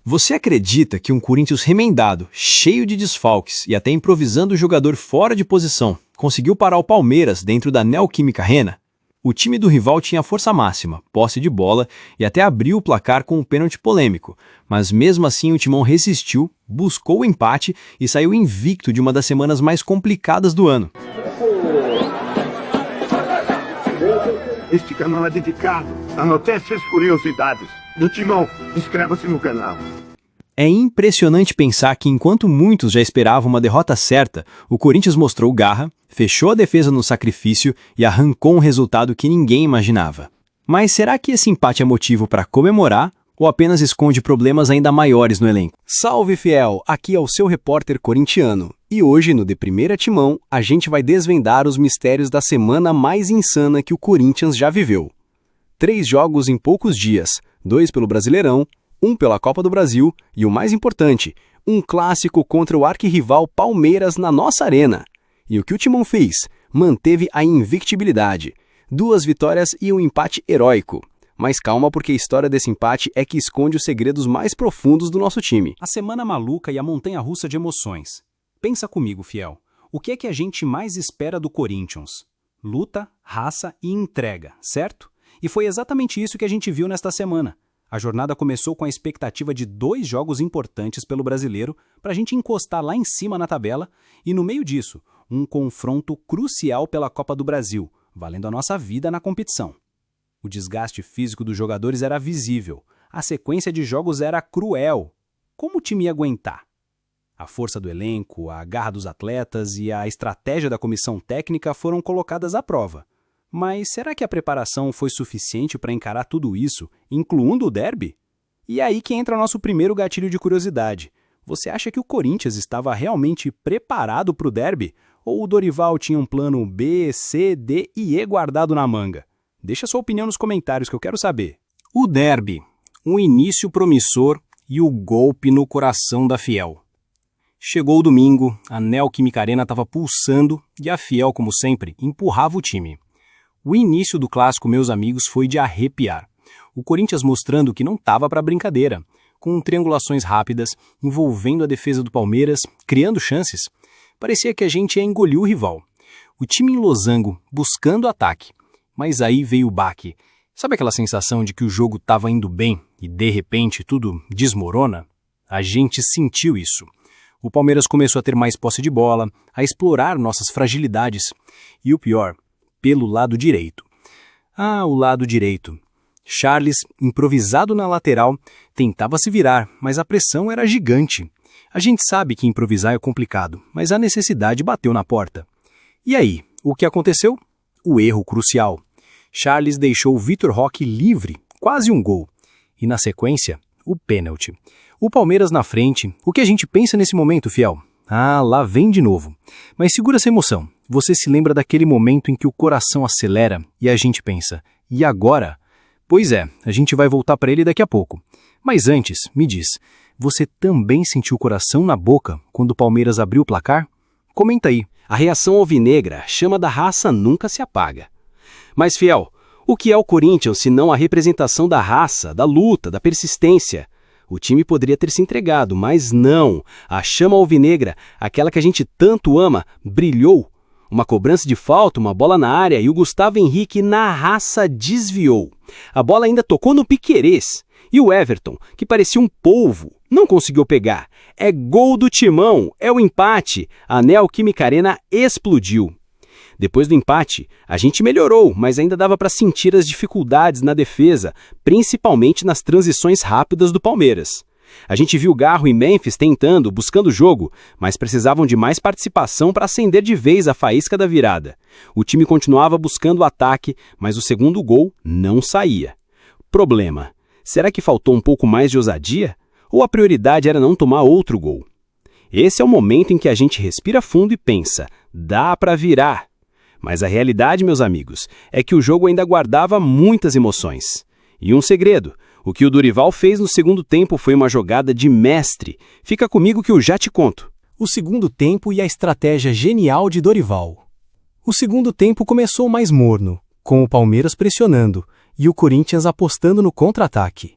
Você acredita que um Corinthians remendado, cheio de desfalques e até improvisando o jogador fora de posição, conseguiu parar o Palmeiras dentro da Neoquímica Arena? O time do rival tinha força máxima, posse de bola e até abriu o placar com um pênalti polêmico, mas mesmo assim o Timão resistiu, buscou o empate e saiu invicto de uma das semanas mais complicadas do ano. Este canal é dedicado a notícias e curiosidades do Timão. Inscreva-se no canal. É impressionante pensar que enquanto muitos já esperavam uma derrota certa, o Corinthians mostrou garra, fechou a defesa no sacrifício e arrancou um resultado que ninguém imaginava. Mas será que esse empate é motivo para comemorar ou apenas esconde problemas ainda maiores no elenco? Salve, fiel! Aqui é o seu repórter corintiano. E hoje, no De Primeira Timão, a gente vai desvendar os mistérios da semana mais insana que o Corinthians já viveu. 3 jogos em poucos dias, 2 pelo Brasileirão, 1 pela Copa do Brasil e o mais importante, um clássico contra o arquirrival Palmeiras na nossa arena. E o que o Timão fez? Manteve a invictibilidade. 2 vitórias e um empate heróico. Mas calma, porque a história desse empate é que esconde os segredos mais profundos do nosso time. A semana maluca e a montanha-russa de emoções. Pensa comigo, fiel. O que é que a gente mais espera do Corinthians? Luta, raça e entrega, certo? E foi exatamente isso que a gente viu nesta semana. A jornada começou com a expectativa de 2 jogos importantes pelo Brasileiro para a gente encostar lá em cima na tabela e, no meio disso, um confronto crucial pela Copa do Brasil, valendo a nossa vida na competição. O desgaste físico dos jogadores era visível, a sequência de jogos era cruel. Como o time ia aguentar? A força do elenco, a garra dos atletas e a estratégia da comissão técnica foram colocadas à prova. Mas será que a preparação foi suficiente para encarar tudo isso, incluindo o derby? E é aí que entra o nosso primeiro gatilho de curiosidade. Você acha que o Corinthians estava realmente preparado para o derby? Ou o Dorival tinha um plano B, C, D e E guardado na manga? Deixa sua opinião nos comentários que eu quero saber. O derby, um início promissor e o golpe no coração da Fiel. Chegou o domingo, a Neoquímica Arena estava pulsando e a Fiel, como sempre, empurrava o time. O início do clássico, meus amigos, foi de arrepiar. O Corinthians mostrando que não estava para brincadeira, com triangulações rápidas, envolvendo a defesa do Palmeiras, criando chances. Parecia que a gente ia engolir o rival. O time em losango, buscando ataque. Mas aí veio o baque. Sabe aquela sensação de que o jogo estava indo bem e, de repente, tudo desmorona? A gente sentiu isso. O Palmeiras começou a ter mais posse de bola, a explorar nossas fragilidades. E o pior, pelo lado direito. O lado direito. Charles, improvisado na lateral, tentava se virar, mas a pressão era gigante. A gente sabe que improvisar é complicado, mas a necessidade bateu na porta. E aí, o que aconteceu? O erro crucial. Charles deixou o Vitor Roque livre, quase um gol. E na sequência, o pênalti. O Palmeiras na frente. O que a gente pensa nesse momento, fiel? Lá vem de novo. Mas segura essa emoção. Você se lembra daquele momento em que o coração acelera e a gente pensa, e agora? Pois é, a gente vai voltar para ele daqui a pouco. Mas antes, me diz, você também sentiu o coração na boca quando o Palmeiras abriu o placar? Comenta aí. A reação alvinegra, chama da raça, nunca se apaga. Mas, fiel, o que é o Corinthians se não a representação da raça, da luta, da persistência? O time poderia ter se entregado, mas não. A chama alvinegra, aquela que a gente tanto ama, brilhou. Uma cobrança de falta, uma bola na área e o Gustavo Henrique na raça desviou. A bola ainda tocou no Piquerez. E o Everton, que parecia um polvo, não conseguiu pegar. É gol do Timão, é o empate. A Neoquímica Arena explodiu. Depois do empate, a gente melhorou, mas ainda dava para sentir as dificuldades na defesa, principalmente nas transições rápidas do Palmeiras. A gente viu Garro e Memphis tentando, buscando o jogo, mas precisavam de mais participação para acender de vez a faísca da virada. O time continuava buscando o ataque, mas o segundo gol não saía. Problema: será que faltou um pouco mais de ousadia? Ou a prioridade era não tomar outro gol? Esse é o momento em que a gente respira fundo e pensa, dá para virar. Mas a realidade, meus amigos, é que o jogo ainda guardava muitas emoções. E um segredo: o que o Dorival fez no segundo tempo foi uma jogada de mestre. Fica comigo que eu já te conto. O segundo tempo e a estratégia genial de Dorival. O segundo tempo começou mais morno, com o Palmeiras pressionando e o Corinthians apostando no contra-ataque.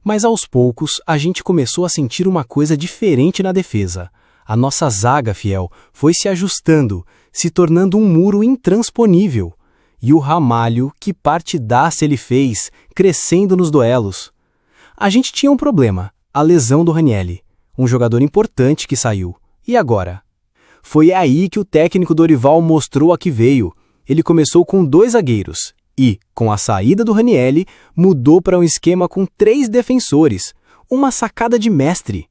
Mas aos poucos, a gente começou a sentir uma coisa diferente na defesa. A nossa zaga, Fiel, foi se ajustando, se tornando um muro intransponível. E o Ramalho, que partidaça ele fez, crescendo nos duelos. A gente tinha um problema, a lesão do Ranieri, um jogador importante que saiu. E agora? Foi aí que o técnico Dorival mostrou a que veio. Ele começou com 2 zagueiros e, com a saída do Ranieri, mudou para um esquema com 3 defensores. Uma sacada de mestre.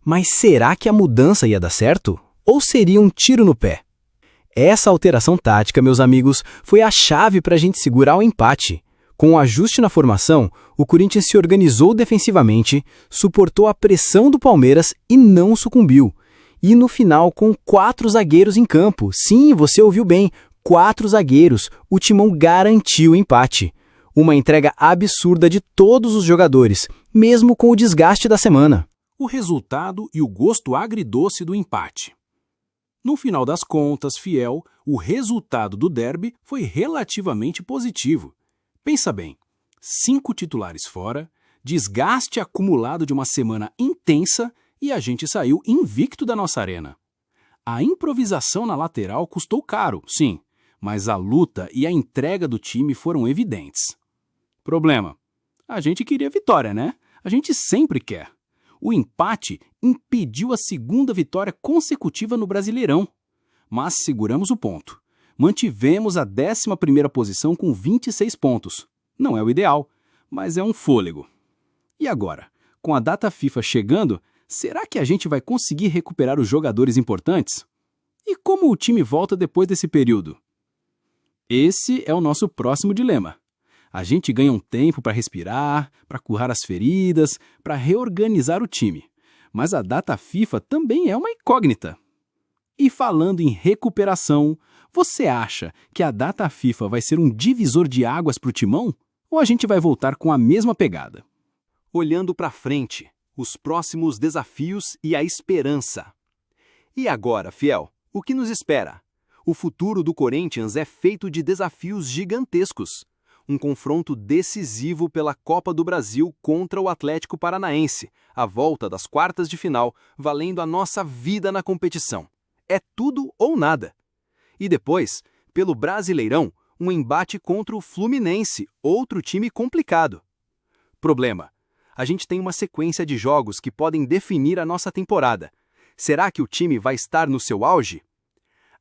Mas será que a mudança ia dar certo? Ou seria um tiro no pé? Essa alteração tática, meus amigos, foi a chave para a gente segurar o empate. Com o ajuste na formação, o Corinthians se organizou defensivamente, suportou a pressão do Palmeiras e não sucumbiu. E no final, com 4 zagueiros em campo, sim, você ouviu bem, 4 zagueiros, o Timão garantiu o empate. Uma entrega absurda de todos os jogadores, mesmo com o desgaste da semana. O resultado e o gosto agridoce do empate. No final das contas, Fiel, o resultado do derby foi relativamente positivo. Pensa bem, 5 titulares fora, desgaste acumulado de uma semana intensa e a gente saiu invicto da nossa arena. A improvisação na lateral custou caro, sim, mas a luta e a entrega do time foram evidentes. Problema: a gente queria vitória, né? A gente sempre quer. O empate impediu a 2ª vitória consecutiva no Brasileirão. Mas seguramos o ponto. Mantivemos a 11ª posição com 26 pontos. Não é o ideal, mas é um fôlego. E agora, com a data FIFA chegando, será que a gente vai conseguir recuperar os jogadores importantes? E como o time volta depois desse período? Esse é o nosso próximo dilema. A gente ganha um tempo para respirar, para curar as feridas, para reorganizar o time. Mas a data FIFA também é uma incógnita. E falando em recuperação, você acha que a data FIFA vai ser um divisor de águas para o Timão? Ou a gente vai voltar com a mesma pegada? Olhando para frente, os próximos desafios e a esperança. E agora, Fiel, o que nos espera? O futuro do Corinthians é feito de desafios gigantescos. Um confronto decisivo pela Copa do Brasil contra o Atlético Paranaense, a volta das quartas de final, valendo a nossa vida na competição. É tudo ou nada. E depois, pelo Brasileirão, um embate contra o Fluminense, outro time complicado. Problema: a gente tem uma sequência de jogos que podem definir a nossa temporada. Será que o time vai estar no seu auge?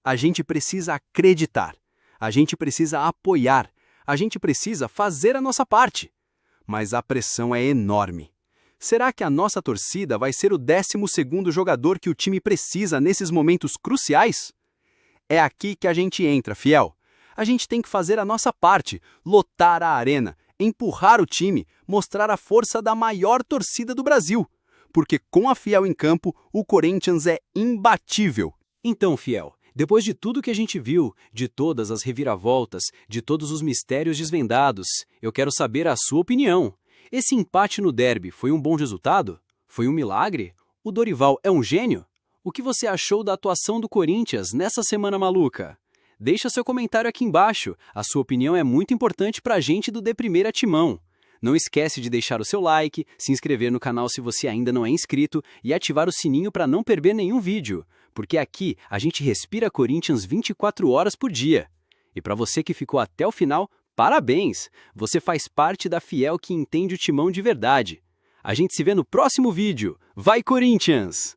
A gente precisa acreditar, a gente precisa apoiar, a gente precisa fazer a nossa parte. Mas a pressão é enorme. Será que a nossa torcida vai ser o 12º jogador que o time precisa nesses momentos cruciais? É aqui que a gente entra, Fiel. A gente tem que fazer a nossa parte, lotar a arena, empurrar o time, mostrar a força da maior torcida do Brasil. Porque com a Fiel em campo, o Corinthians é imbatível. Então, Fiel, depois de tudo que a gente viu, de todas as reviravoltas, de todos os mistérios desvendados, eu quero saber a sua opinião. Esse empate no derby foi um bom resultado? Foi um milagre? O Dorival é um gênio? O que você achou da atuação do Corinthians nessa semana maluca? Deixa seu comentário aqui embaixo. A sua opinião é muito importante pra gente do De Primeira Timão. Não esquece de deixar o seu like, se inscrever no canal se você ainda não é inscrito e ativar o sininho para não perder nenhum vídeo, porque aqui a gente respira Corinthians 24 horas por dia. E para você que ficou até o final, parabéns! Você faz parte da Fiel que entende o Timão de verdade. A gente se vê no próximo vídeo. Vai, Corinthians!